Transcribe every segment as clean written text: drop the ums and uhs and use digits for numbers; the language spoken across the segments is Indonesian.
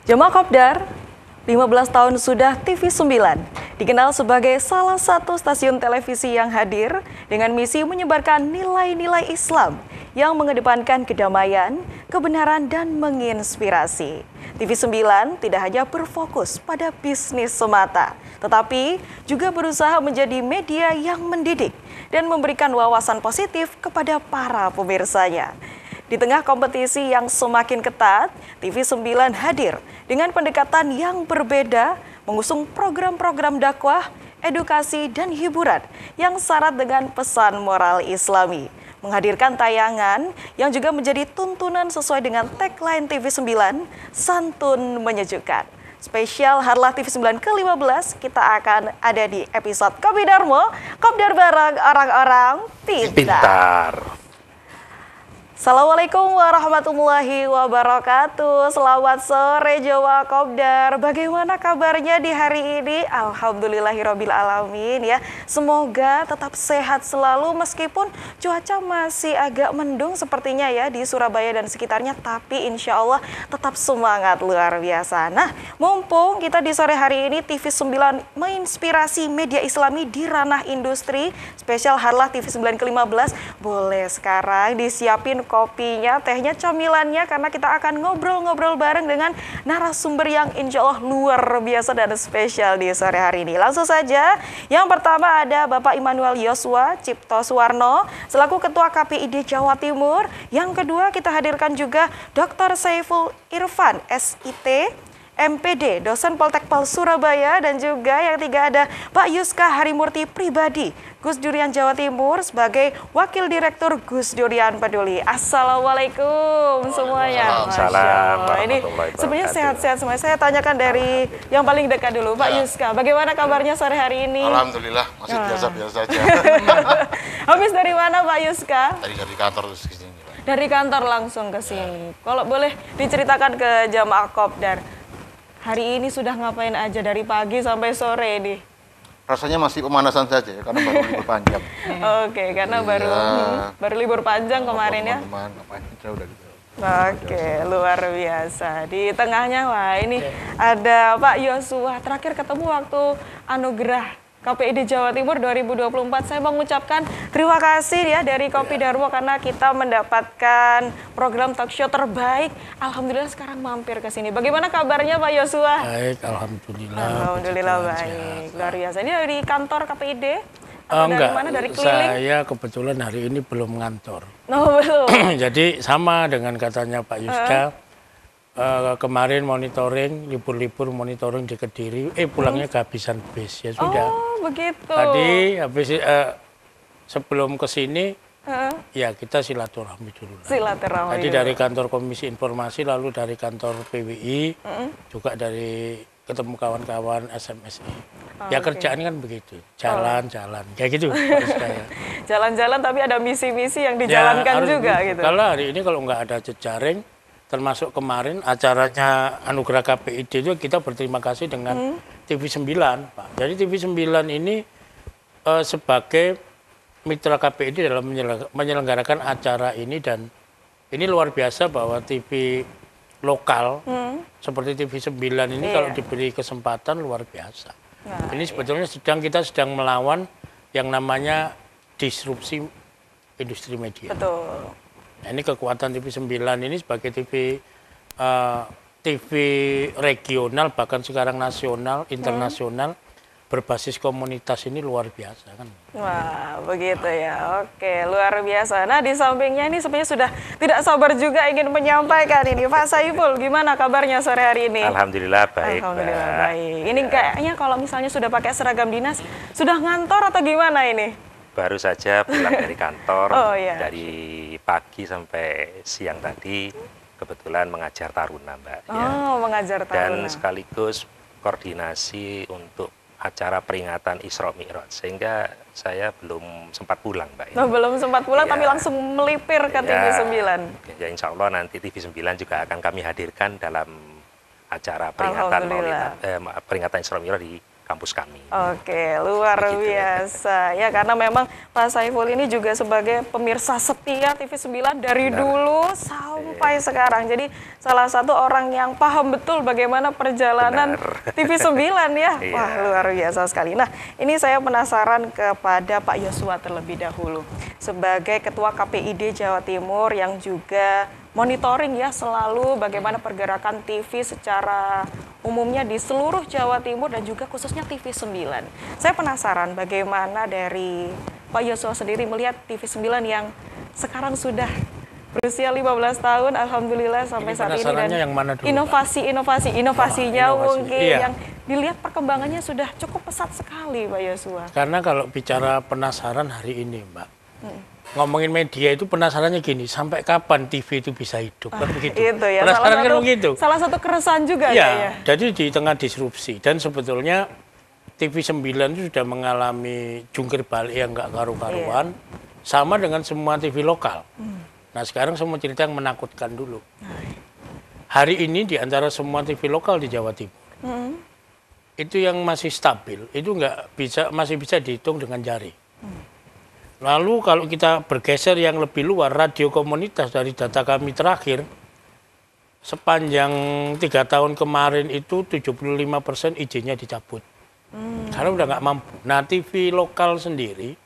Jemaah Kopdar, 15 tahun sudah TV9 dikenal sebagai salah satu stasiun televisi yang hadir dengan misi menyebarkan nilai-nilai Islam yang mengedepankan kedamaian, kebenaran, dan menginspirasi. TV9 tidak hanya berfokus pada bisnis semata, tetapi juga berusaha menjadi media yang mendidik dan memberikan wawasan positif kepada para pemirsanya. Di tengah kompetisi yang semakin ketat, TV9 hadir dengan pendekatan yang berbeda, mengusung program-program dakwah, edukasi, dan hiburan yang syarat dengan pesan moral Islami. Menghadirkan tayangan yang juga menjadi tuntunan sesuai dengan tagline TV9, Santun Menyejukkan. Spesial Harlah TV9 ke-15, kita akan ada di episode Kopi Darmo, Kopdar bareng orang-orang pintar. Assalamualaikum warahmatullahi wabarakatuh. Selamat sore Jawa Kopdar. Bagaimana kabarnya di hari ini? Alhamdulillahirabbil alamin ya. Semoga tetap sehat selalu meskipun cuaca masih agak mendung sepertinya ya di Surabaya dan sekitarnya, tapi insya Allah tetap semangat luar biasa. Nah, mumpung kita di sore hari ini TV9 menginspirasi media Islami di ranah industri, spesial Harlah TV9 ke-15, boleh sekarang disiapin kopinya, tehnya, camilannya, karena kita akan ngobrol-ngobrol bareng dengan narasumber yang insya Allah luar biasa dan spesial di sore hari ini. Langsung saja, yang pertama ada Bapak Immanuel Yosua Cipto Suwarno selaku Ketua KPID Jawa Timur. Yang kedua kita hadirkan juga Dr. Saiful Irfan, SIT, MPD, dosen Poltekpal Surabaya, dan juga yang ketiga ada Pak Yuska Harimurti Pribadi, Gus Durian Jawa Timur sebagai Wakil Direktur Gus Durian Peduli. Assalamualaikum semuanya. Salam. Ini sebenarnya sehat-sehat semuanya. Saya tanyakan dari yang paling dekat dulu, Pak Yuska. Bagaimana kabarnya sore hari ini? Alhamdulillah masih biasa-biasa saja. Habis dari mana Pak Yuska? Dari kantor terus ke sini. Dari kantor langsung ke sini. Kalau boleh diceritakan ke jamaah Kopdar, hari ini sudah ngapain aja dari pagi sampai sore nih? Rasanya masih pemanasan saja ya, karena baru libur panjang. Oke, karena baru libur panjang kemarin ya. Oke, luar biasa. Di tengahnya, wah ini ada Pak Yosua. Terakhir ketemu waktu anugerah KPID Jawa Timur 2024. Saya mengucapkan terima kasih ya dari Kopi Darmo karena kita mendapatkan program talk show terbaik. Alhamdulillah sekarang mampir ke sini. Bagaimana kabarnya Pak Yosua? Baik, alhamdulillah. Alhamdulillah baik. Luar biasa. Ini dari kantor KPID? Enggak, dari mana? Dari keliling? saya kebetulan hari ini belum ngantor. Oh, belum. Jadi sama dengan katanya Pak Yuska. Kemarin monitoring, libur-libur monitoring di Kediri, pulangnya kehabisan bis, ya sudah. Oh, begitu. Tadi habis sebelum ke sini, ya kita silaturahmi dulu. Silaturahmi. Tadi dari kantor Komisi Informasi, lalu dari kantor PWI, juga dari ketemu kawan-kawan SMSI. Ya kerjaan kan begitu, jalan-jalan, kayak gitu. Jalan-jalan tapi ada misi-misi yang dijalankan ya, juga gitu. Kalau hari ini kalau nggak ada jejaring, termasuk kemarin acaranya Anugerah KPID itu kita berterima kasih dengan TV9, Pak. Jadi TV9 ini sebagai mitra KPID dalam menyelenggarakan acara ini, dan ini luar biasa bahwa TV lokal seperti TV9 ini kalau diberi kesempatan luar biasa. Nah, ini sebetulnya kita sedang melawan yang namanya disrupsi industri media. Betul. Nah, ini kekuatan TV9 ini sebagai TV regional, bahkan sekarang nasional, internasional, berbasis komunitas ini luar biasa kan. Wah, begitu ya. Oke, luar biasa. Nah, di sampingnya ini sebenarnya sudah tidak sabar juga ingin menyampaikan ini. Pak Saiful, gimana kabarnya sore hari ini? Alhamdulillah baik. Alhamdulillah baik. Ini kayaknya kalau misalnya sudah pakai seragam dinas, sudah ngantor atau gimana ini? Baru saja pulang dari kantor, dari pagi sampai siang tadi, kebetulan mengajar taruna, Mbak. Mengajar taruna. Dan sekaligus koordinasi untuk acara peringatan Isra Mi'raj, sehingga saya belum sempat pulang, Mbak. Belum sempat pulang, tapi langsung melipir ke TV9. Ya, insya Allah nanti TV9 juga akan kami hadirkan dalam acara peringatan Isra Mi'raj di kampus kami. Oke, luar biasa. Ya, karena memang Pak Saiful ini juga sebagai pemirsa setia TV9 dari dulu sampai sekarang. Jadi salah satu orang yang paham betul bagaimana perjalanan TV9 ya. Wah, luar biasa sekali. Nah, ini saya penasaran kepada Pak Yosua terlebih dahulu. Sebagai Ketua KPID Jawa Timur yang juga monitoring ya selalu bagaimana pergerakan TV secara umumnya di seluruh Jawa Timur dan juga khususnya TV9. Saya penasaran bagaimana dari Pak Yosua sendiri melihat TV9 yang sekarang sudah berusia 15 tahun, alhamdulillah sampai saat ini, dan yang mana dulu, inovasinya mungkin yang dilihat perkembangannya sudah cukup pesat sekali, Pak Yosua. Karena kalau bicara penasaran hari ini, Mbak, ngomongin media itu penasarannya gini, sampai kapan TV itu bisa hidup, kan begitu. Itu ya, penasaran kan begitu. Salah satu keresahan juga ya. Jadi di tengah disrupsi, dan sebetulnya TV9 itu sudah mengalami jungkir balik yang nggak karu-karuan, sama dengan semua TV lokal. Nah sekarang semua cerita yang menakutkan dulu. Hari ini di antara semua TV lokal di Jawa Timur, itu yang masih stabil, itu masih bisa dihitung dengan jari. Lalu kalau kita bergeser yang lebih luar, radio komunitas dari data kami terakhir, sepanjang 3 tahun kemarin itu 75% izinnya dicabut. Karena udah nggak mampu. Nah TV lokal sendiri,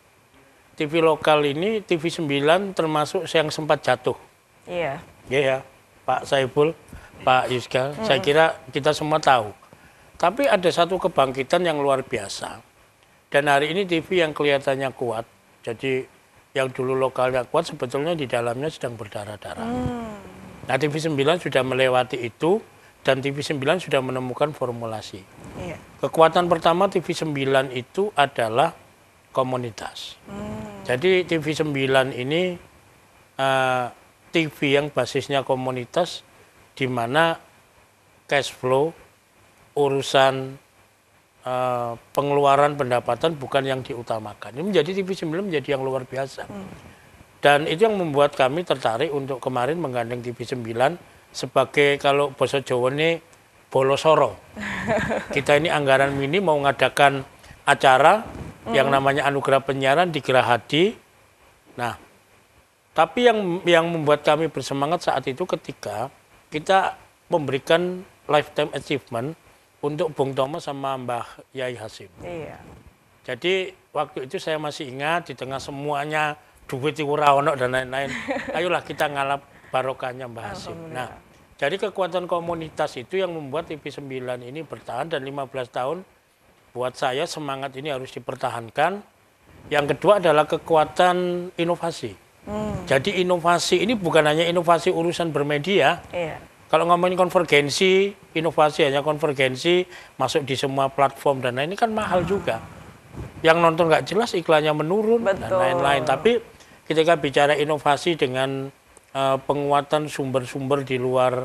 TV lokal ini TV9 termasuk yang sempat jatuh. Iya. Ya, Pak Saiful, Pak Yuska, saya kira kita semua tahu. Tapi ada satu kebangkitan yang luar biasa. Dan hari ini TV yang kelihatannya kuat, jadi yang dulu lokalnya kuat sebetulnya di dalamnya sedang berdarah-darah. Nah TV9 sudah melewati itu dan TV9 sudah menemukan formulasi. Iya. Kekuatan pertama TV9 itu adalah komunitas. Jadi TV9 ini TV yang basisnya komunitas di mana cash flow, urusan pengeluaran pendapatan bukan yang diutamakan. Ini menjadi TV9 menjadi yang luar biasa. Dan itu yang membuat kami tertarik untuk kemarin menggandeng TV9 sebagai kalau bahasa Jawa ini bolosoro. Kita ini anggaran mini mau ngadakan acara yang namanya Anugerah Penyiaran di Gerahadi. Nah, tapi yang membuat kami bersemangat saat itu ketika kita memberikan lifetime achievement untuk Bung Tomo sama Mbah Yai Hasyim. Iya. Jadi waktu itu saya masih ingat di tengah semuanya duit ora ono dan lain-lain. Ayolah kita ngalap barokahnya Mbah Hasyim. Nah, jadi kekuatan komunitas itu yang membuat TV9 ini bertahan dan 15 tahun buat saya semangat ini harus dipertahankan. Yang kedua adalah kekuatan inovasi. Jadi inovasi ini bukan hanya inovasi urusan bermedia. Iya. Kalau ngomongin konvergensi, inovasi hanya konvergensi, masuk di semua platform dan lain ini kan mahal juga. Yang nonton nggak jelas iklannya menurun. Betul. Dan lain-lain. Tapi ketika bicara inovasi dengan penguatan sumber-sumber di luar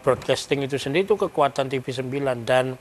broadcasting itu sendiri, itu kekuatan TV9. Dan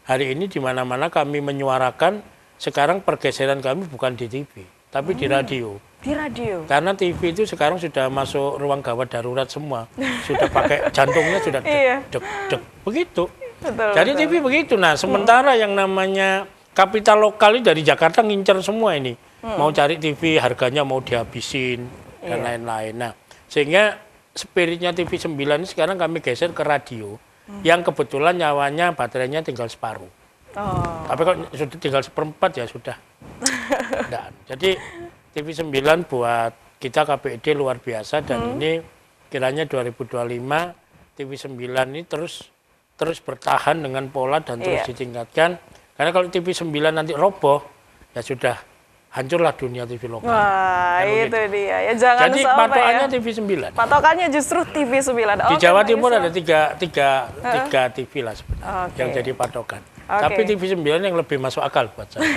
hari ini di mana-mana kami menyuarakan sekarang pergeseran kami bukan di TV, tapi di radio. Di radio. Karena TV itu sekarang sudah masuk ruang gawat darurat semua. Sudah pakai jantungnya sudah deg begitu. Betul, jadi betul. TV begitu. Nah, sementara yang namanya kapital lokal dari Jakarta ngincer semua ini. Mau cari TV harganya mau dihabisin dan lain-lain. Nah, sehingga spiritnya TV9 ini sekarang kami geser ke radio. Yang kebetulan nyawanya baterainya tinggal separuh. Tapi kalau sudah tinggal 1/4 ya sudah. Nah, jadi TV9 buat kita KPID luar biasa dan ini kiranya 2025 TV9 ini terus bertahan dengan pola dan terus ditingkatkan. Karena kalau TV9 nanti roboh ya sudah hancurlah dunia TV lokal. Wah, itu dia. Ya jangan jadi sampai patokannya ya. TV9. Patokannya justru TV9. Di Jawa Timur ada tiga TV lah sebenarnya yang jadi patokan. Tapi TV9 yang lebih masuk akal buat saya.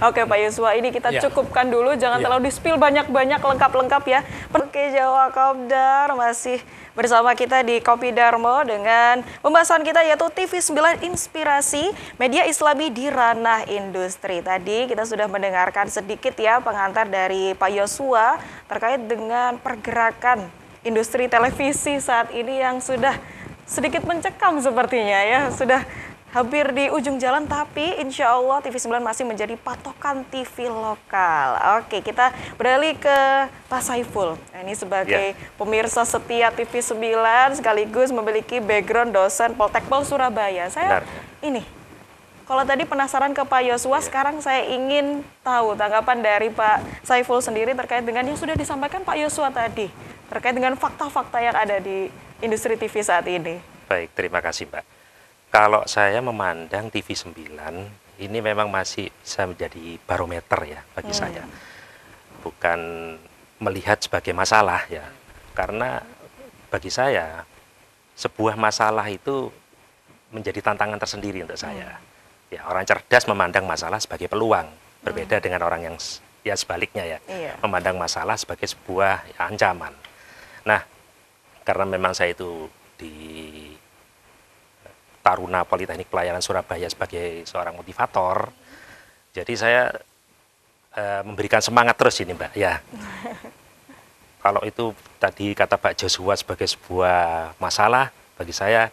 Oke Pak Yosua, ini kita cukupkan dulu, jangan terlalu di-spill banyak-banyak lengkap-lengkap ya. Oke, Jawa Kopdar masih bersama kita di Kopi Darmo dengan pembahasan kita yaitu TV9 Inspirasi Media Islami di Ranah Industri. Tadi kita sudah mendengarkan sedikit ya pengantar dari Pak Yosua terkait dengan pergerakan industri televisi saat ini yang sudah sedikit mencekam sepertinya ya, sudah hampir di ujung jalan, tapi insya Allah TV9 masih menjadi patokan TV lokal. Oke, kita beralih ke Pak Saiful. Nah, ini sebagai pemirsa setia TV9 sekaligus memiliki background dosen Poltekpol Surabaya. Saya ini, kalau tadi penasaran ke Pak Yosua, sekarang saya ingin tahu tanggapan dari Pak Saiful sendiri terkait dengan yang sudah disampaikan Pak Yosua tadi, terkait dengan fakta-fakta yang ada di industri TV saat ini. Baik, terima kasih Mbak. Kalau saya memandang TV9 ini memang masih bisa menjadi barometer ya bagi saya. Bukan melihat sebagai masalah ya. Karena bagi saya sebuah masalah itu menjadi tantangan tersendiri untuk saya. Ya, orang cerdas memandang masalah sebagai peluang, berbeda dengan orang yang ya sebaliknya ya, memandang masalah sebagai sebuah ya, ancaman. Nah, karena memang saya itu di Taruna Politeknik Pelayaran Surabaya sebagai seorang motivator, jadi saya memberikan semangat terus ini Mbak ya. Kalau itu tadi kata Pak Joshua sebagai sebuah masalah, bagi saya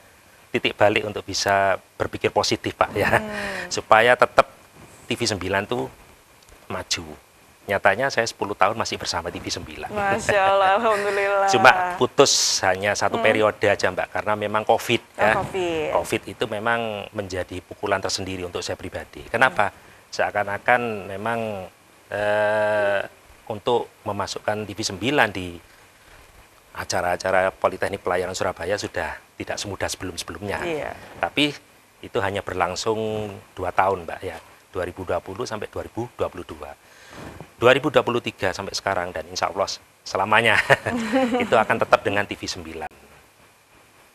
titik balik untuk bisa berpikir positif Pak ya, supaya tetap TV9 tuh maju. Nyatanya saya 10 tahun masih bersama TV9. Masya Allah, Alhamdulillah. Cuma putus hanya satu periode aja Mbak, karena memang COVID. Ya. COVID itu memang menjadi pukulan tersendiri untuk saya pribadi. Kenapa? Seakan-akan memang untuk memasukkan TV9 di acara-acara Politeknik Pelayaran Surabaya sudah tidak semudah sebelum-sebelumnya. Tapi itu hanya berlangsung 2 tahun Mbak ya, 2020 sampai 2022. 2023 sampai sekarang dan insya Allah selamanya itu akan tetap dengan TV9.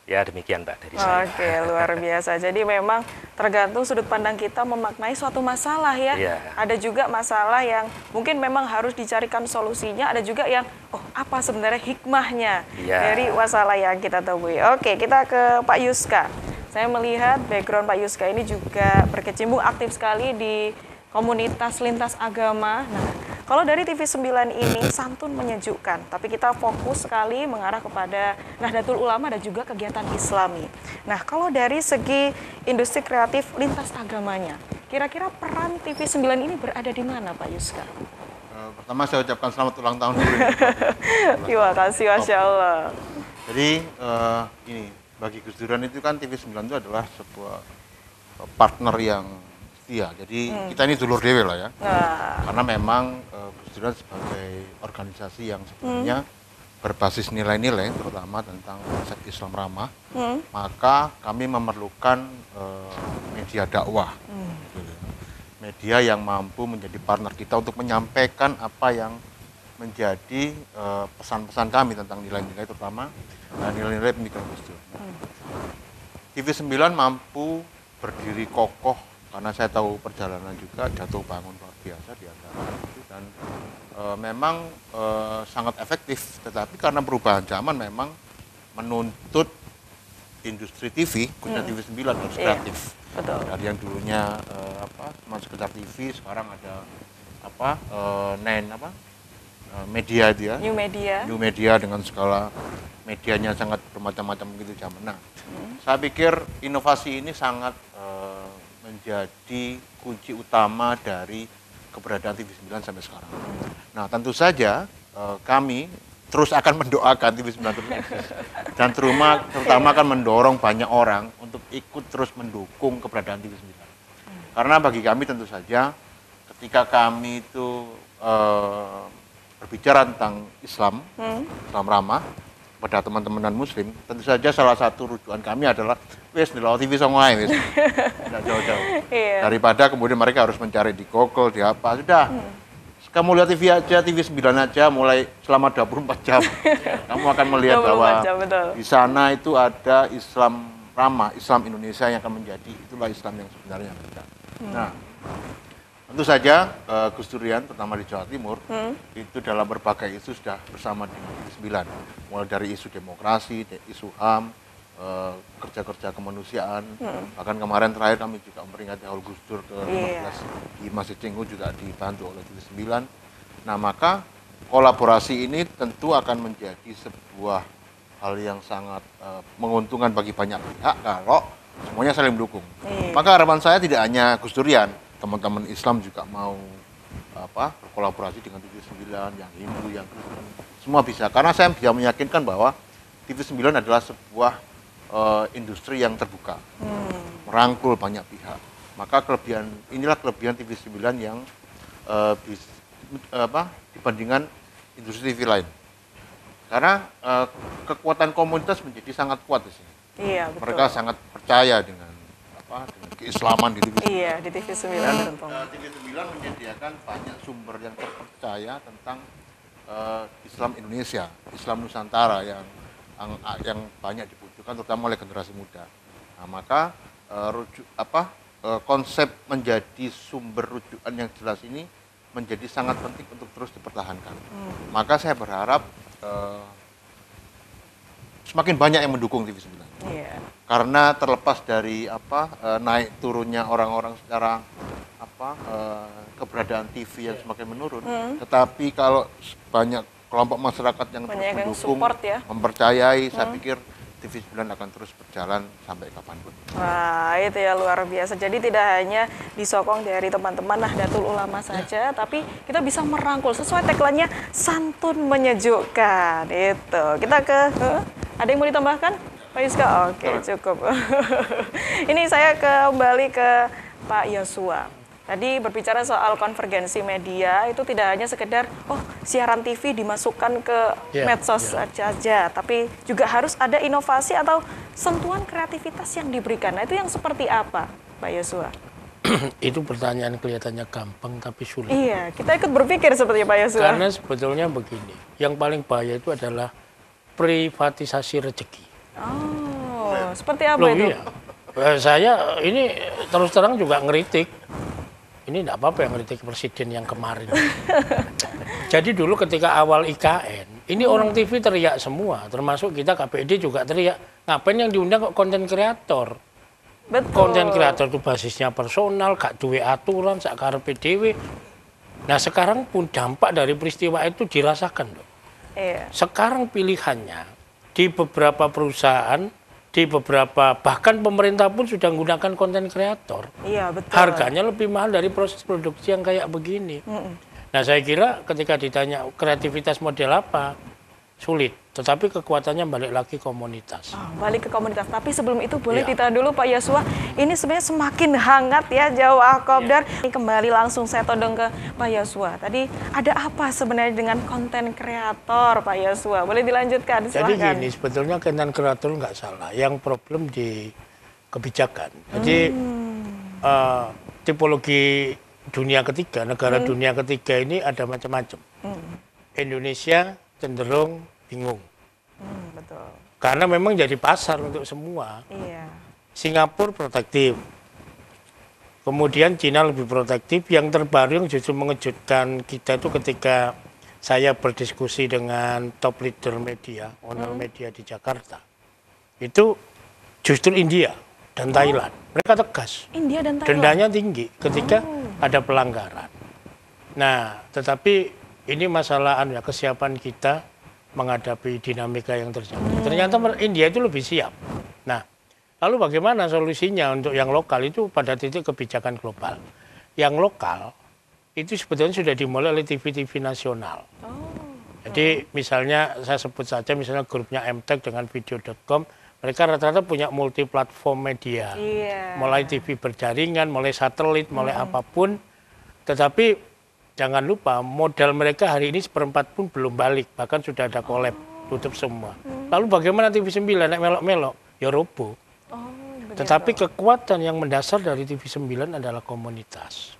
Ya demikian Mbak dari saya. Oke, luar biasa. Jadi memang tergantung sudut pandang kita memaknai suatu masalah ya. Ada juga masalah yang mungkin memang harus dicarikan solusinya, ada juga yang apa sebenarnya hikmahnya dari masalah yang kita temui. Oke, kita ke Pak Yuska. Saya melihat background Pak Yuska ini juga berkecimpung aktif sekali di komunitas lintas agama. Nah, kalau dari TV9 ini santun menyejukkan, tapi kita fokus sekali mengarah kepada Nahdlatul Ulama dan juga kegiatan Islami. Nah, kalau dari segi industri kreatif lintas agamanya, kira-kira peran TV9 ini berada di mana Pak Yuska? Pertama saya ucapkan selamat ulang tahun dulu. Terima kasih, Masya Allah. Jadi ini, bagi Gus Duran itu kan TV9 itu adalah sebuah partner yang setia. Jadi kita ini dulur dewe lah ya. Karena memang Gus Duran sebagai organisasi yang sebenarnya berbasis nilai-nilai, terutama tentang konsep Islam ramah, maka kami memerlukan media dakwah. Gitu. Media yang mampu menjadi partner kita untuk menyampaikan apa yang menjadi pesan-pesan kami tentang nilai-nilai, terutama nilai-nilai pemikiran Gus Dur. TV9 mampu berdiri kokoh karena saya tahu perjalanan juga jatuh bangun luar biasa di antara itu, dan memang sangat efektif. Tetapi karena perubahan zaman memang menuntut industri TV, khususnya TV9 harus kreatif. Dari yang dulunya cuma sekedar TV, sekarang ada media itu ya. New media dengan skala medianya sangat bermacam-macam begitu zaman. Nah, saya pikir inovasi ini sangat menjadi kunci utama dari keberadaan TV9 sampai sekarang. Nah, tentu saja kami terus akan mendoakan TV9 terus eksis. Dan terutama akan mendorong banyak orang untuk ikut terus mendukung keberadaan TV9. Karena bagi kami tentu saja ketika kami itu berbicara tentang Islam, Islam ramah pada teman-teman dan Muslim, tentu saja salah satu rujukan kami adalah wes ndelok TV songoai wes, tidak jauh-jauh. Daripada kemudian mereka harus mencari di Google, di apa, sudah. Kamu lihat TV aja, TV9 aja, mulai selama 24 jam. Kamu akan melihat bahwa di sana itu ada Islam ramah, Islam Indonesia yang akan menjadi, itulah Islam yang sebenarnya kita. Nah, tentu saja Gus Durian, terutama di Jawa Timur, itu dalam berbagai isu sudah bersama dengan TV9. Mulai dari isu demokrasi, isu HAM, kerja-kerja kemanusiaan. Bahkan kemarin terakhir kami juga memperingati Haul Gus Dur ke-15 di Masjid Cengho juga dibantu oleh TV9. Nah, maka kolaborasi ini tentu akan menjadi sebuah hal yang sangat menguntungkan bagi banyak pihak kalau semuanya saling mendukung. Iya. Maka harapan saya tidak hanya Gus Durian, teman-teman Islam juga mau berkolaborasi dengan TV9, yang Hindu, yang Kristen, semua bisa. Karena saya bisa meyakinkan bahwa TV9 adalah sebuah industri yang terbuka, merangkul banyak pihak. Maka inilah kelebihan TV9 yang dibandingkan industri TV lain. Karena kekuatan komunitas menjadi sangat kuat di sini. Iya, betul. Mereka sangat percaya dengan keislaman di TV9. Iya, di TV9 tentunya. TV9 menyediakan banyak sumber yang terpercaya tentang Islam Indonesia, Islam Nusantara yang banyak dibutuhkan terutama oleh generasi muda. Nah, maka konsep menjadi sumber rujukan yang jelas ini menjadi sangat penting untuk terus dipertahankan. Maka saya berharap semakin banyak yang mendukung TV9. Iya. Karena terlepas dari naik turunnya orang-orang secara keberadaan TV yang semakin menurun, tetapi kalau banyak kelompok masyarakat yang terus Banyak yang mendukung, support ya. mempercayai, saya pikir TV9 akan terus berjalan sampai kapanpun. Wah, itu ya luar biasa. Jadi tidak hanya disokong dari teman-teman Nahdlatul Ulama saja, tapi kita bisa merangkul sesuai tagline-nya santun menyejukkan. Itu. Kita ada yang mau ditambahkan? Pak Yuska? Oke, cukup. Ini saya kembali ke Pak Yosua. Tadi berbicara soal konvergensi media, itu tidak hanya sekedar siaran TV dimasukkan ke medsos saja, tapi juga harus ada inovasi atau sentuhan kreativitas yang diberikan. Nah, itu yang seperti apa, Pak Yosua? Itu pertanyaan kelihatannya gampang tapi sulit. Iya, kita ikut berpikir seperti Pak Yosua. Karena sebetulnya begini, yang paling bahaya itu adalah privatisasi rezeki. Oh, seperti apa itu? Iya. Saya ini terus terang juga ngeritik. Ini tidak apa-apa yang ngeritik presiden yang kemarin. Jadi dulu ketika awal IKN, ini orang TV teriak semua, termasuk kita KPID juga teriak. Ngapain yang diundang kok konten kreator? Betul. Konten kreator itu basisnya personal, gak duwe aturan, sakarepe dhewe. Nah sekarang pun dampak dari peristiwa itu dirasakan loh. Iya. Sekarang pilihannya di beberapa perusahaan, di beberapa bahkan pemerintah pun sudah menggunakan konten kreator. Iya, betul. Harganya lebih mahal dari proses produksi yang kayak begini. Nah saya kira ketika ditanya kreativitas model apa, sulit. Tetapi kekuatannya balik lagi komunitas. Balik ke komunitas. Tapi sebelum itu boleh ditahan dulu Pak Yosua. Ini sebenarnya semakin hangat ya Jawa Kopdar. Ini kembali langsung saya todong ke Pak Yosua. Tadi ada apa sebenarnya dengan konten kreator Pak Yosua? Boleh dilanjutkan, silahkan. Jadi gini, sebetulnya konten kreator nggak salah. Yang problem di kebijakan. Jadi tipologi dunia ketiga, negara dunia ketiga ini ada macam-macam. Indonesia cenderung bingung. Betul. Karena memang jadi pasar untuk semua. Iya. Singapura protektif. Kemudian Cina lebih protektif. Yang terbaru yang justru mengejutkan kita itu ketika saya berdiskusi dengan top leader media, owner media di Jakarta. Itu justru India dan Thailand. Mereka tegas. India dan Thailand. Dendanya tinggi ketika ada pelanggaran. Nah, tetapi ini masalah kesiapan kita menghadapi dinamika yang terjadi. Ternyata India itu lebih siap. Nah, lalu bagaimana solusinya untuk yang lokal itu pada titik kebijakan global. Yang lokal itu sebetulnya sudah dimulai oleh TV-TV nasional. Jadi misalnya saya sebut saja misalnya grupnya MTech dengan video.com, mereka rata-rata punya multi platform media. Mulai TV berjaringan, mulai satelit, mulai apapun. Tetapi jangan lupa modal mereka hari ini seperempat pun belum balik, bahkan sudah ada collab, tutup semua. Lalu bagaimana TV9 naik melok-melok? Ya roboh. Tetapi kekuatan yang mendasar dari TV9 adalah komunitas.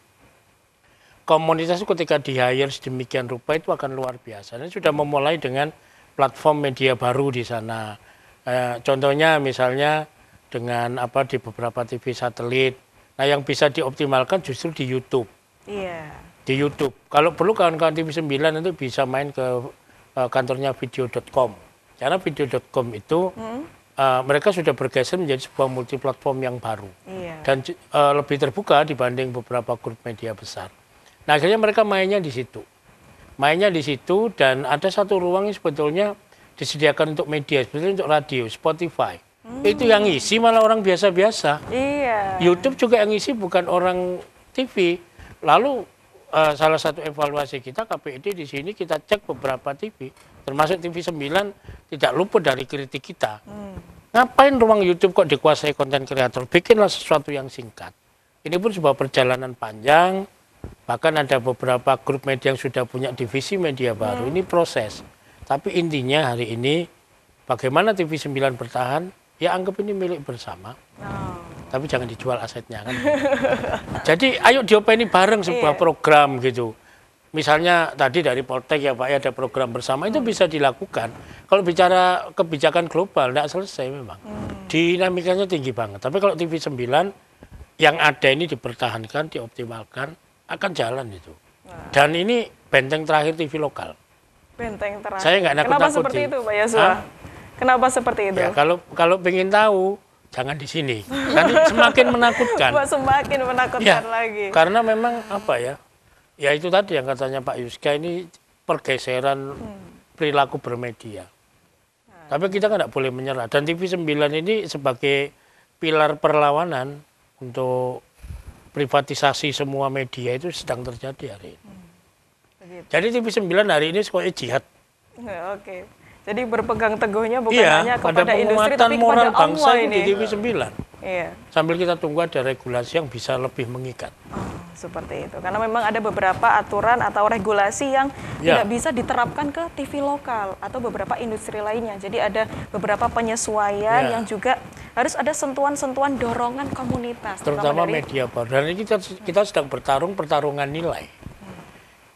Komunitas itu ketika di-hire sedemikian rupa itu akan luar biasa. Dan sudah memulai dengan platform media baru di sana. Contohnya misalnya dengan di beberapa TV satelit. Nah yang bisa dioptimalkan justru di YouTube. Iya. Di YouTube. Kalau perlu kawan-kawan TV9 itu bisa main ke kantornya video.com. Karena video.com itu mereka sudah bergeser menjadi sebuah multi platform yang baru. Dan lebih terbuka dibanding beberapa grup media besar. Nah akhirnya mereka mainnya di situ. Mainnya di situ dan ada satu ruang yang sebetulnya disediakan untuk media, sebetulnya untuk radio, Spotify. Itu yang ngisi malah orang biasa-biasa. Iya. YouTube juga yang ngisi bukan orang TV. Lalu salah satu evaluasi kita KPID di sini kita cek beberapa TV, termasuk TV 9 tidak luput dari kritik kita. Ngapain ruang YouTube kok dikuasai konten kreator? Bikinlah sesuatu yang singkat. Ini pun sebuah perjalanan panjang. Bahkan ada beberapa grup media yang sudah punya divisi media baru. Ini proses. Tapi intinya hari ini bagaimana TV 9 bertahan? Ya anggap ini milik bersama. Tapi jangan dijual asetnya kan. Jadi ayo diopeni bareng sebuah program gitu. Misalnya tadi dari Poltek ya Pak ya ada program bersama itu bisa dilakukan. Kalau bicara kebijakan global tidak selesai memang. Dinamikanya tinggi banget. Tapi kalau TV 9 yang ada ini dipertahankan, dioptimalkan akan jalan itu. Dan ini benteng terakhir TV lokal. Benteng terakhir. Saya nggak nakut-nakuti. Kenapa seperti itu Pak Yosua? Kenapa seperti itu? Ya kalau pengen tahu jangan di sini. Nanti semakin menakutkan. Semakin menakutkan lagi. Karena memang apa ya? Ya itu tadi yang katanya Pak Yuska ini pergeseran perilaku bermedia. Tapi kita kan tidak boleh menyerah. Dan TV 9 ini sebagai pilar perlawanan untuk privatisasi semua media itu sedang terjadi hari ini. Jadi TV 9 hari ini sekolah jihad. Oke. Jadi berpegang teguhnya bukan hanya kepada industri penguatan tapi moral kepada bangsa Allah di ini. TV 9. Iya. Sambil kita tunggu ada regulasi yang bisa lebih mengikat. Seperti itu. Karena memang ada beberapa aturan atau regulasi yang tidak bisa diterapkan ke TV lokal atau beberapa industri lainnya. Jadi ada beberapa penyesuaian yang juga harus ada sentuhan-sentuhan dorongan komunitas. Terutama media baru. Dan ini kita sedang pertarungan nilai.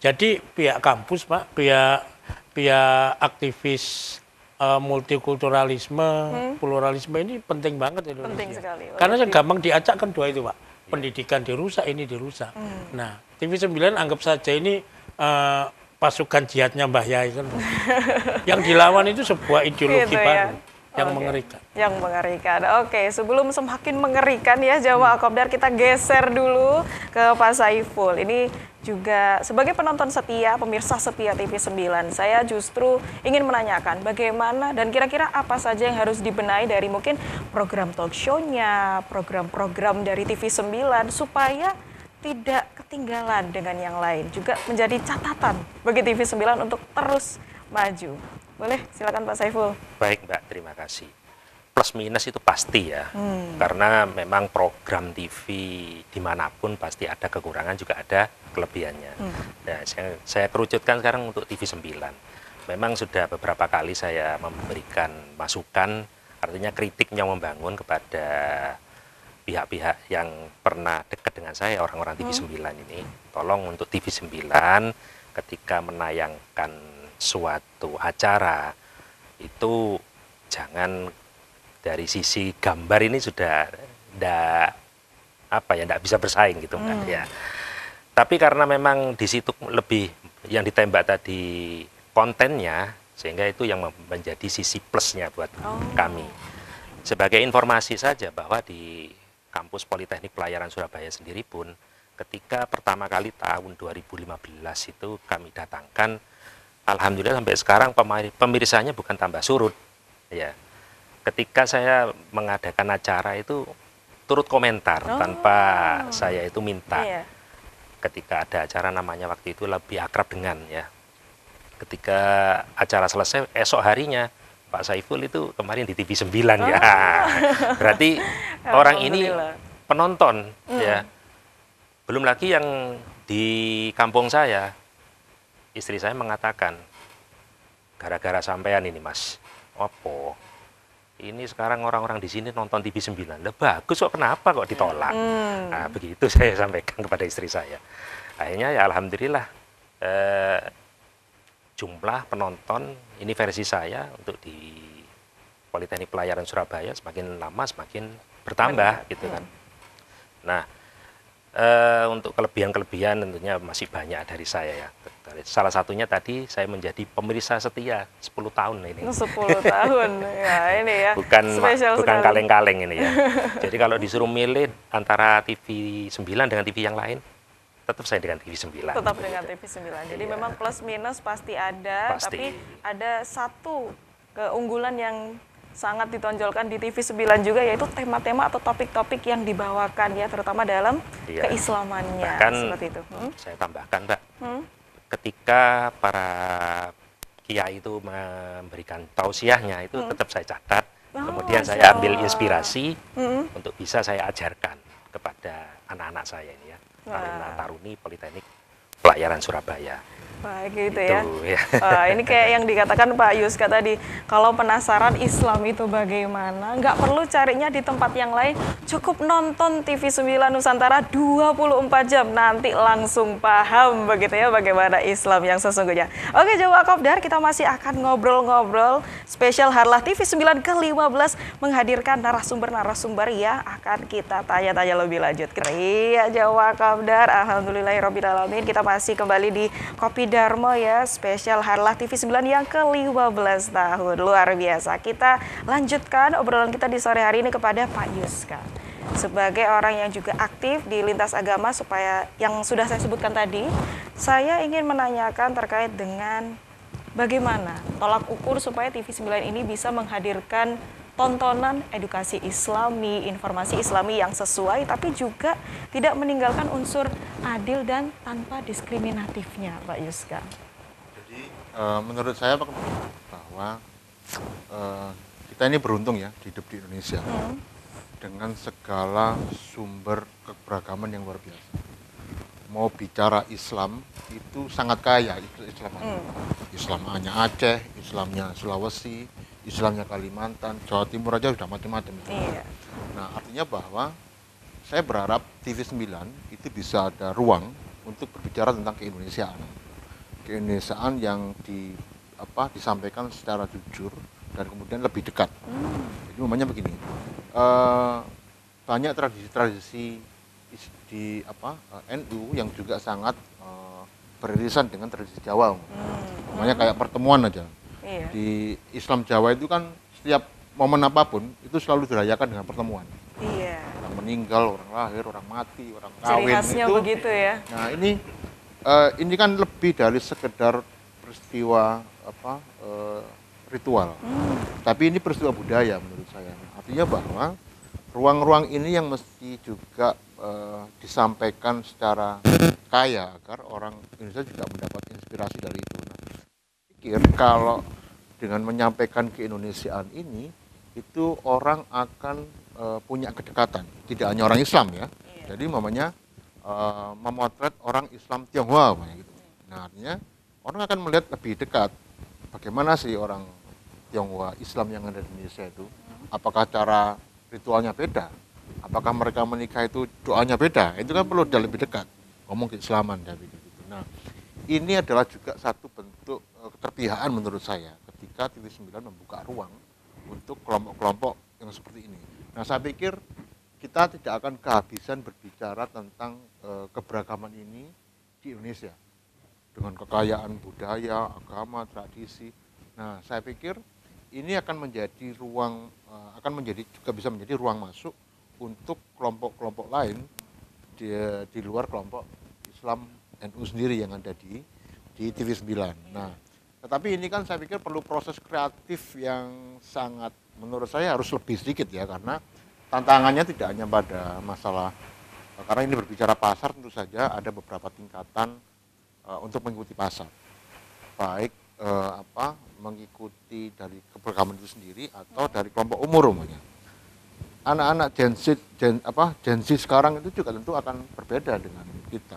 Jadi pihak kampus Pak, pihak aktivis multikulturalisme, pluralisme ini penting banget Indonesia. Penting sekali. Karena yang gampang diacak kan dua itu Pak. Pendidikan dirusak, ini dirusak. Nah, TV 9 anggap saja ini pasukan jihadnya Mbah Yai kan. Yang dilawan itu sebuah ideologi Gitu ya. baru yang mengerikan. Yang mengerikan. Oke, sebelum semakin mengerikan ya Jawa Kopdar, kita geser dulu ke Pak Saiful. Ini juga sebagai penonton setia, pemirsa setia TV 9, saya justru ingin menanyakan bagaimana dan kira-kira apa saja yang harus dibenahi dari mungkin program talk show-nya, program-program dari TV 9 supaya tidak ketinggalan dengan yang lain. Juga menjadi catatan bagi TV 9 untuk terus maju. Boleh, silakan Pak Saiful. Baik Mbak, terima kasih. Plus minus itu pasti ya, karena memang program TV dimanapun pasti ada kekurangan juga ada kelebihannya. Nah, saya kerucutkan sekarang untuk TV 9. Memang sudah beberapa kali saya memberikan masukan, artinya kritik yang membangun kepada pihak-pihak yang pernah dekat dengan saya, orang-orang TV 9 ini. Tolong untuk TV 9 ketika menayangkan suatu acara itu jangan dari sisi gambar ini sudah tidak bisa bersaing gitu kan ya. Tapi karena memang di situ lebih yang ditembak tadi kontennya, sehingga itu yang menjadi sisi plusnya buat kami. Sebagai informasi saja bahwa di kampus Politeknik Pelayaran Surabaya sendiri pun ketika pertama kali tahun 2015 itu kami datangkan, alhamdulillah sampai sekarang pemirsanya bukan tambah surut ya. Ketika saya mengadakan acara itu turut komentar tanpa saya itu minta. Ketika ada acara namanya waktu itu lebih akrab dengan ya. Ketika acara selesai esok harinya Pak Saiful itu kemarin di TV 9 ya. Berarti orang ini penonton ya. Belum lagi yang di kampung saya, istri saya mengatakan, gara-gara sampean ini Mas, opo? Ini sekarang orang-orang di sini nonton TV 9. Lah bagus kok, kenapa kok ditolak? Nah, begitu saya sampaikan kepada istri saya. Akhirnya ya alhamdulillah jumlah penonton ini versi saya untuk di Politeknik Pelayaran Surabaya semakin lama semakin bertambah gitu kan. Nah, untuk kelebihan-kelebihan tentunya masih banyak dari saya ya. Salah satunya tadi saya menjadi pemirsa setia 10 tahun ini. 10 tahun ya ini ya. Bukan kaleng-kaleng ini ya. Jadi kalau disuruh milih antara TV 9 dengan TV yang lain, tetap saya dengan TV 9. Tetap dengan TV 9. Jadi memang plus minus pasti ada, tapi ada satu keunggulan yang sangat ditonjolkan di TV 9 juga, yaitu tema-tema atau topik-topik yang dibawakan ya, terutama dalam keislamannya. Bahkan seperti itu. Saya tambahkan, Mbak, ketika para kiai itu memberikan tausiahnya itu tetap saya catat, kemudian saya ambil inspirasi untuk bisa saya ajarkan kepada anak-anak saya ini ya, Taruna Taruni Politeknik Pelayaran Surabaya. Baik gitu ya. Ya. Ini kayak yang dikatakan Pak Yuska tadi, kalau penasaran Islam itu bagaimana, nggak perlu carinya di tempat yang lain, cukup nonton TV 9 Nusantara 24 jam, nanti langsung paham begitu ya bagaimana Islam yang sesungguhnya. Oke Jawa Kopdar, kita masih akan ngobrol-ngobrol spesial Harlah TV 9 ke-15 menghadirkan narasumber-narasumber ya, akan kita tanya-tanya lebih lanjut. Iya Jawa Kopdar, alhamdulillahirrahmanirrahim, kita masih kembali di Kopi Darmo ya, spesial Harlah TV 9 yang ke-15 tahun. Luar biasa. Kita lanjutkan obrolan kita di sore hari ini kepada Pak Yuska. Sebagai orang yang juga aktif di lintas agama, supaya yang sudah saya sebutkan tadi, saya ingin menanyakan terkait dengan bagaimana tolak ukur supaya TV 9 ini bisa menghadirkan tontonan edukasi Islami, informasi Islami yang sesuai, tapi juga tidak meninggalkan unsur adil dan tanpa diskriminatifnya, Pak Yuska. Jadi menurut saya bahwa kita ini beruntung ya hidup di Indonesia dengan segala sumber keberagaman yang luar biasa. Mau bicara Islam itu sangat kaya, itu Islamnya Aceh, Islamnya Sulawesi, Islamnya Kalimantan, Jawa Timur aja sudah macam-macam. Iya. Nah, artinya bahwa saya berharap TV 9 itu bisa ada ruang untuk berbicara tentang keindonesiaan. Keindonesiaan yang disampaikan secara jujur dan kemudian lebih dekat. Jadi namanya begini, banyak tradisi-tradisi di NU yang juga sangat beririsan dengan tradisi Jawa. Namanya kayak pertemuan aja. Iya. Di Islam Jawa itu kan setiap momen apapun itu selalu dirayakan dengan pertemuan. Iya. Orang meninggal, orang lahir, orang mati, orang Ciri kawin khasnya itu. begitu ya. Nah ini kan lebih dari sekedar peristiwa ritual. Tapi ini peristiwa budaya menurut saya. Artinya bahwa ruang-ruang ini yang mesti juga disampaikan secara kaya agar orang Indonesia juga mendapat inspirasi dari itu. Nah, pikir kalau dengan menyampaikan keindonesiaan ini itu orang akan punya kedekatan, tidak hanya orang Islam ya. Jadi mamanya memotret orang Islam Tionghoa gitu. Nah, artinya orang akan melihat lebih dekat bagaimana sih orang Tionghoa Islam yang ada di Indonesia itu. Apakah cara ritualnya beda? Apakah mereka menikah itu doanya beda? Itu kan perlu lebih dekat ngomong keislaman dan gitu. Nah, ini adalah juga satu bentuk keterpihakan menurut saya ketika TV 9 membuka ruang untuk kelompok-kelompok yang seperti ini. Nah, saya pikir kita tidak akan kehabisan berbicara tentang keberagaman ini di Indonesia dengan kekayaan budaya, agama, tradisi. Nah, saya pikir ini akan menjadi ruang, juga bisa menjadi ruang masuk untuk kelompok-kelompok lain di luar kelompok Islam NU sendiri yang ada di TV 9. Nah, tetapi ini kan saya pikir perlu proses kreatif yang sangat menurut saya harus lebih sedikit ya, karena tantangannya tidak hanya pada masalah, karena ini berbicara pasar tentu saja ada beberapa tingkatan untuk mengikuti pasar. Baik mengikuti dari keberagaman itu sendiri atau dari kelompok umur umumnya. Anak-anak Gen Z sekarang itu juga tentu akan berbeda dengan kita.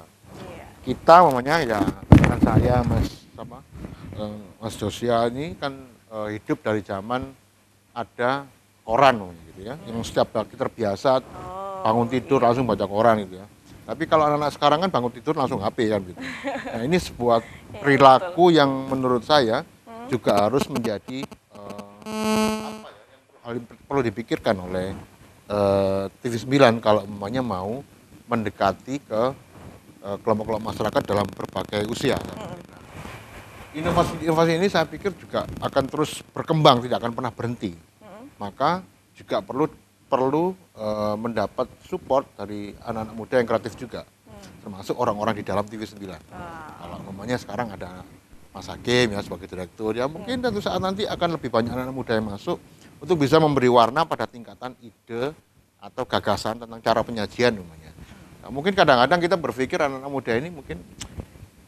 Kita ya dengan saya Mas Josia ini kan hidup dari zaman ada koran gitu ya, yang setiap pagi terbiasa bangun tidur langsung baca koran gitu ya. Tapi kalau anak-anak sekarang kan bangun tidur langsung HP kan gitu. Nah, ini sebuah perilaku yang menurut saya juga harus menjadi hal yang perlu dipikirkan oleh TV 9 kalau umpamanya mau mendekati ke kelompok-kelompok masyarakat dalam berbagai usia. Inovasi ini saya pikir juga akan terus berkembang, tidak akan pernah berhenti. Maka juga perlu mendapat support dari anak-anak muda yang kreatif juga, termasuk orang-orang di dalam TV 9. Kalau umpamanya sekarang ada Mas Hakim ya sebagai direktur, ya mungkin tentu saat nanti akan lebih banyak anak-anak muda yang masuk untuk bisa memberi warna pada tingkatan ide atau gagasan tentang cara penyajian namanya. Nah, mungkin kadang-kadang kita berpikir anak-anak muda ini mungkin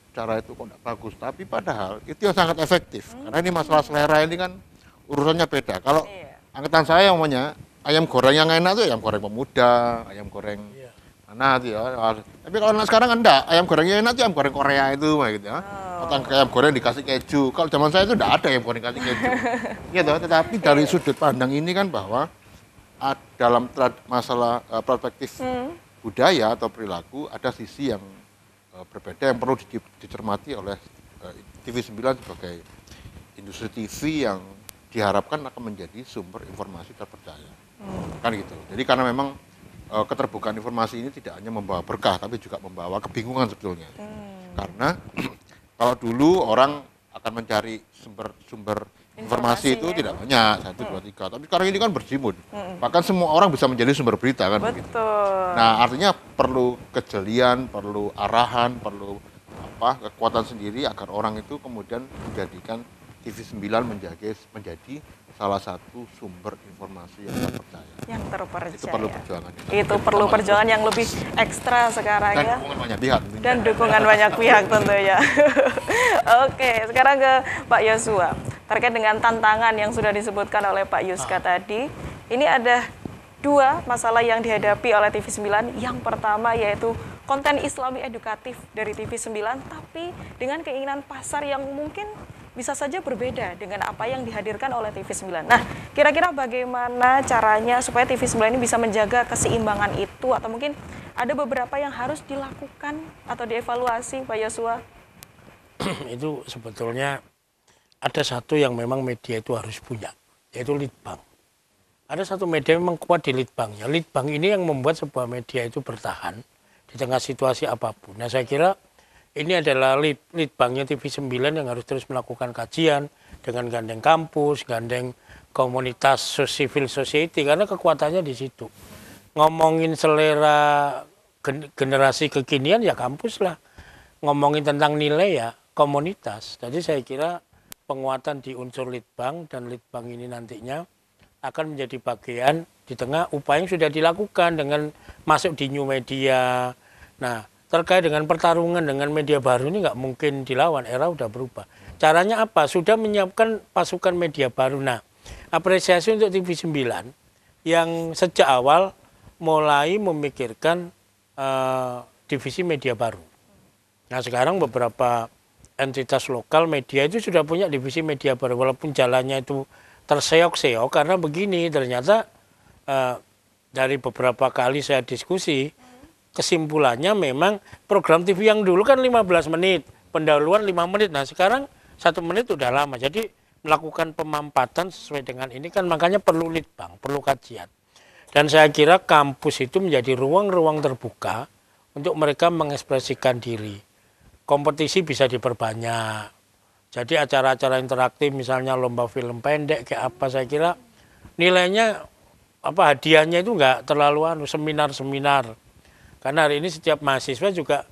cara itu kok tidak bagus, tapi padahal itu yang sangat efektif. Karena ini masalah selera ini kan urusannya beda. Kalau angkatan saya umumnya ayam goreng yang enak tuh ayam goreng pemuda, ayam goreng mana tuh ya. Tapi kalau anak sekarang enggak, ayam gorengnya enak tuh ayam goreng Korea itu gitu ya. Atau ayam goreng dikasih keju. Kalau zaman saya itu enggak ada ayam goreng dikasih keju. Gitu, tetapi dari sudut pandang ini kan bahwa dalam masalah perspektif budaya atau perilaku ada sisi yang berbeda yang perlu dicermati oleh TV9 sebagai industri TV yang diharapkan akan menjadi sumber informasi terpercaya. Kan gitu. Jadi karena memang keterbukaan informasi ini tidak hanya membawa berkah tapi juga membawa kebingungan sebetulnya. Karena kalau dulu orang akan mencari sumber informasi itu tidak banyak, 1, 2, 3. Tapi sekarang ini kan berjimun. Bahkan semua orang bisa menjadi sumber berita kan. Betul. Begitu. Nah, artinya perlu kejelian, perlu arahan, perlu kekuatan sendiri agar orang itu kemudian menjadikan TV9 menjadi salah satu sumber informasi yang terpercaya. Yang terpercaya. Itu perlu perjuangan. Itu perlu perjuangan yang lebih ekstra sekarang dan ya. dukungan banyak pihak. Dan dukungan banyak pihak tentunya. Oke, sekarang ke Pak Yosua. Terkait dengan tantangan yang sudah disebutkan oleh Pak Yuska tadi, ini ada 2 masalah yang dihadapi oleh TV9. Yang pertama yaitu konten Islami edukatif dari TV9, tapi dengan keinginan pasar yang mungkin bisa saja berbeda dengan apa yang dihadirkan oleh TV9. Nah, kira-kira bagaimana caranya supaya TV9 ini bisa menjaga keseimbangan itu, atau mungkin ada beberapa yang harus dilakukan atau dievaluasi, Pak Yosua? Itu sebetulnya ada satu yang memang media itu harus punya, yaitu litbang. Ada satu media yang memang kuat di litbangnya. Litbang ini yang membuat sebuah media itu bertahan di tengah situasi apapun. Nah, saya kira ini adalah litbangnya TV9 yang harus terus melakukan kajian dengan gandeng kampus, gandeng komunitas civil society, karena kekuatannya di situ. Ngomongin selera generasi kekinian ya kampus lah. Ngomongin tentang nilai ya komunitas. Jadi saya kira penguatan di unsur litbang, dan litbang ini nantinya akan menjadi bagian di tengah upaya yang sudah dilakukan dengan masuk di new media. Nah, terkait dengan pertarungan dengan media baru ini nggak mungkin dilawan, era udah berubah. Caranya apa? Sudah menyiapkan pasukan media baru. Nah, apresiasi untuk TV9 yang sejak awal mulai memikirkan divisi media baru. Nah, sekarang beberapa entitas lokal media itu sudah punya divisi media baru, walaupun jalannya itu terseok-seok karena begini, ternyata dari beberapa kali saya diskusi, kesimpulannya memang program TV yang dulu kan 15 menit, pendahuluan 5 menit, nah sekarang 1 menit udah lama, jadi melakukan pemampatan sesuai dengan ini kan makanya perlu litbang, perlu kajian. Dan saya kira kampus itu menjadi ruang-ruang terbuka untuk mereka mengekspresikan diri. Kompetisi bisa diperbanyak. Jadi acara-acara interaktif misalnya lomba film pendek kayak apa, saya kira nilainya hadiahnya itu enggak terlalu seminar-seminar. Karena hari ini setiap mahasiswa juga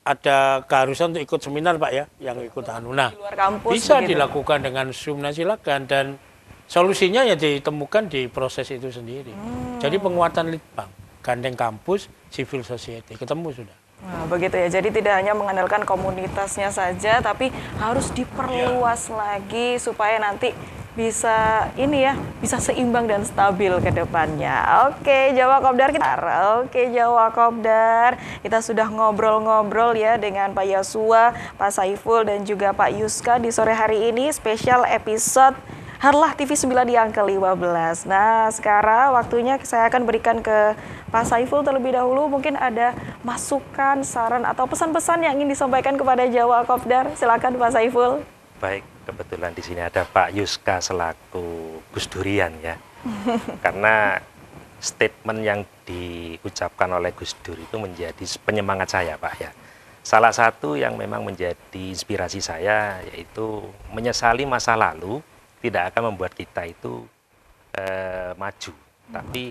ada keharusan untuk ikut seminar, Pak ya, yang ikut Nah, di luar kampus bisa begitu dilakukan dengan Zoom, nah silakan, dan solusinya ya ditemukan di proses itu sendiri. Jadi penguatan litbang, gandeng kampus, civil society, ketemu sudah. Nah, begitu ya. Jadi tidak hanya mengandalkan komunitasnya saja, tapi harus diperluas lagi supaya nanti bisa bisa seimbang dan stabil ke depannya. Oke, Jawa Kopdar. Kita sudah ngobrol-ngobrol ya dengan Pak Yosua, Pak Saiful, dan juga Pak Yuska di sore hari ini, spesial episode Harlah TV9 yang ke-15. Nah, sekarang waktunya saya akan berikan ke Pak Saiful terlebih dahulu. Mungkin ada masukan, saran, atau pesan-pesan yang ingin disampaikan kepada Jawa Kopdar. Silakan Pak Saiful. Baik, kebetulan di sini ada Pak Yuska selaku Gus Durian ya. Karena statement yang diucapkan oleh Gus Dur itu menjadi penyemangat saya, Pak ya. Salah satu yang memang menjadi inspirasi saya yaitu menyesali masa lalu tidak akan membuat kita itu maju, tapi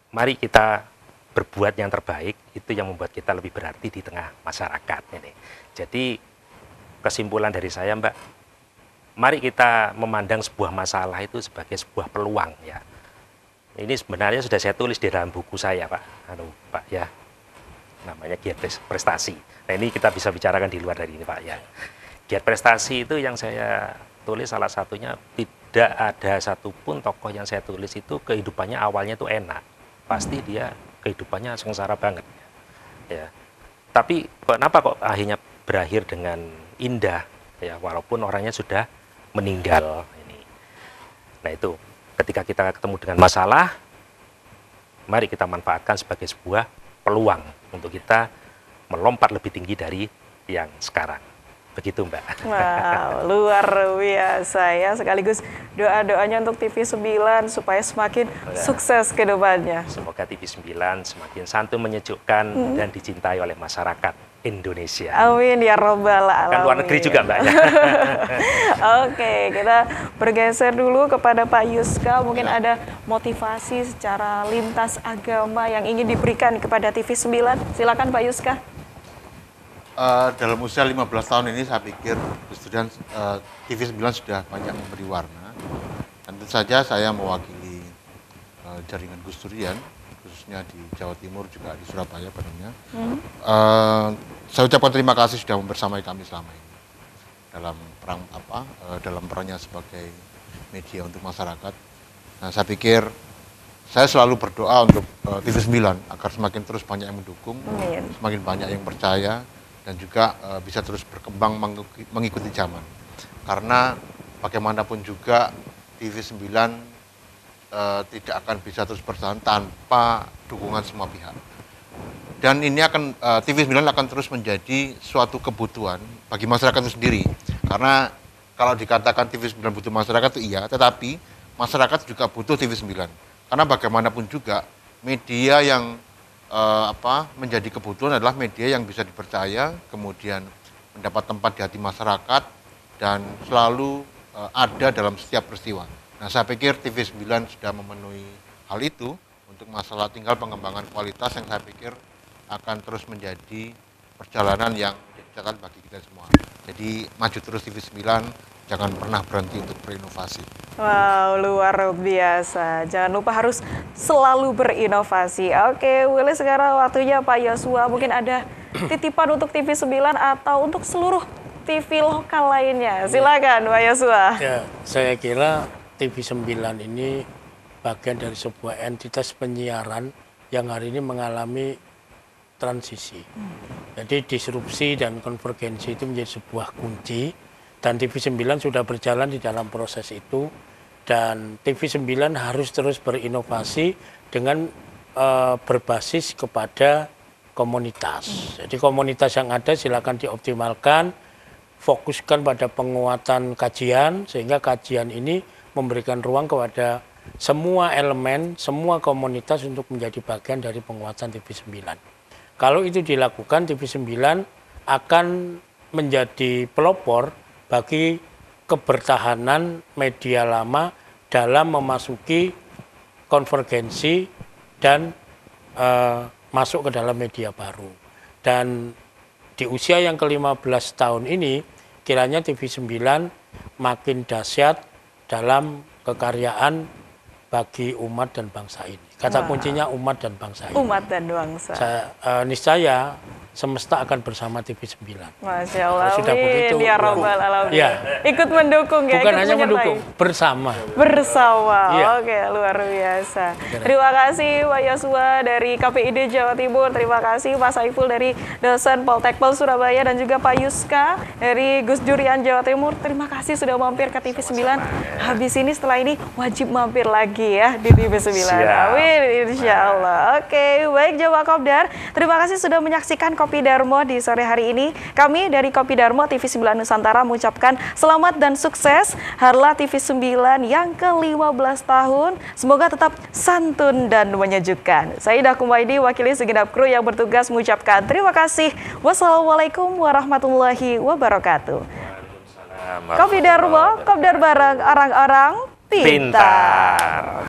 mari kita berbuat yang terbaik, itu yang membuat kita lebih berarti di tengah masyarakat ini. Jadi kesimpulan dari saya, Mbak, mari kita memandang sebuah masalah itu sebagai sebuah peluang ya. Ini sebenarnya sudah saya tulis di dalam buku saya Pak ya, namanya Giat Prestasi. Nah ini kita bisa bicarakan di luar dari ini Pak ya. Giat Prestasi itu yang saya tulis salah satunya, tidak ada satupun tokoh yang saya tulis itu kehidupannya awalnya itu enak, pasti dia kehidupannya sengsara banget ya. Tapi kenapa kok akhirnya berakhir dengan indah ya, walaupun orangnya sudah meninggal ini. Nah itu, ketika kita ketemu dengan masalah, mari kita manfaatkan sebagai sebuah peluang untuk kita melompat lebih tinggi dari yang sekarang. Begitu Mbak. Wow, luar biasa ya, sekaligus doa-doanya untuk TV9 supaya semakin sukses ke depannya. Semoga TV9 semakin santun, menyejukkan, dan dicintai oleh masyarakat Indonesia. Amin ya robbal alamin. Kan luar negeri juga Mbak. Oke, kita bergeser dulu kepada Pak Yuska. Mungkin ada motivasi secara lintas agama yang ingin diberikan kepada TV9. Silakan Pak Yuska. Dalam usia 15 tahun ini saya pikir Gus Durian TV9 sudah banyak memberi warna. Dan tentu saja saya mewakili jaringan Gus Durian, khususnya di Jawa Timur, juga di Surabaya padanya. Saya ucapkan terima kasih sudah membersamai kami selama ini dalam perannya sebagai media untuk masyarakat. Nah, saya pikir saya selalu berdoa untuk TV9 agar semakin terus banyak yang mendukung, semakin banyak yang percaya, dan juga bisa terus berkembang mengikuti zaman. Karena bagaimanapun juga TV9 tidak akan bisa terus bertahan tanpa dukungan semua pihak. Dan ini TV9 akan terus menjadi suatu kebutuhan bagi masyarakat itu sendiri. Karena kalau dikatakan TV9 butuh masyarakat itu iya, tetapi masyarakat juga butuh TV9. Karena bagaimanapun juga media yang menjadi kebutuhan adalah media yang bisa dipercaya, kemudian mendapat tempat di hati masyarakat, dan selalu ada dalam setiap peristiwa. Nah, saya pikir TV9 sudah memenuhi hal itu. Untuk masalah tinggal pengembangan kualitas yang saya pikir akan terus menjadi perjalanan yang menjadi catatan bagi kita semua. Jadi maju terus TV9, jangan pernah berhenti untuk berinovasi. Wow, luar biasa. Jangan lupa harus selalu berinovasi. Oke, boleh sekarang waktunya Pak Yosua. Mungkin ada titipan untuk TV9 atau untuk seluruh TV lokal lainnya. Silakan Pak Yosua. Ya, saya kira TV9 ini bagian dari sebuah entitas penyiaran yang hari ini mengalami transisi. Jadi disrupsi dan konvergensi itu menjadi sebuah kunci, dan TV9 sudah berjalan di dalam proses itu, dan TV9 harus terus berinovasi dengan berbasis kepada komunitas. Jadi komunitas yang ada silakan dioptimalkan, fokuskan pada penguatan kajian, sehingga kajian ini memberikan ruang kepada semua elemen, semua komunitas untuk menjadi bagian dari penguatan TV9. Kalau itu dilakukan, TV9 akan menjadi pelopor bagi kebertahanan media lama dalam memasuki konvergensi dan masuk ke dalam media baru. Dan di usia yang ke-15 tahun ini, kiranya TV9 makin dahsyat dalam kekaryaan bagi umat dan bangsa ini. Kata kuncinya umat dan bangsa ini. Umat dan bangsa. Niscaya semesta akan bersama TV9. Masya Allah, sudah begitu, ya robbal alamin. Ya. Ikut mendukung ya, bukan ikut hanya menyertai. mendukung, bersama. Bersama, Ya. Oke, luar biasa. Terima kasih Pak Yosua dari KPID Jawa Timur, terima kasih Pak Saiful dari dosen Poltekpol Surabaya, dan juga Pak Yuska dari Gus Durian Jawa Timur. Terima kasih sudah mampir ke TV9. Habis ini setelah ini wajib mampir lagi ya di TV9. Amin, insya Allah. Oke, baik Jawa Kopdar, terima kasih sudah menyaksikan Kopi Darmo di sore hari ini. Kami dari Kopi Darmo TV9 Nusantara mengucapkan selamat dan sukses Harlah TV9 yang ke-15 tahun. Semoga tetap santun dan menyejukkan. Saya Ida Kumaidi, wakili segenap kru yang bertugas mengucapkan terima kasih. Wassalamualaikum warahmatullahi wabarakatuh. Kopi Darmo, Kopdar bareng orang-orang pintar.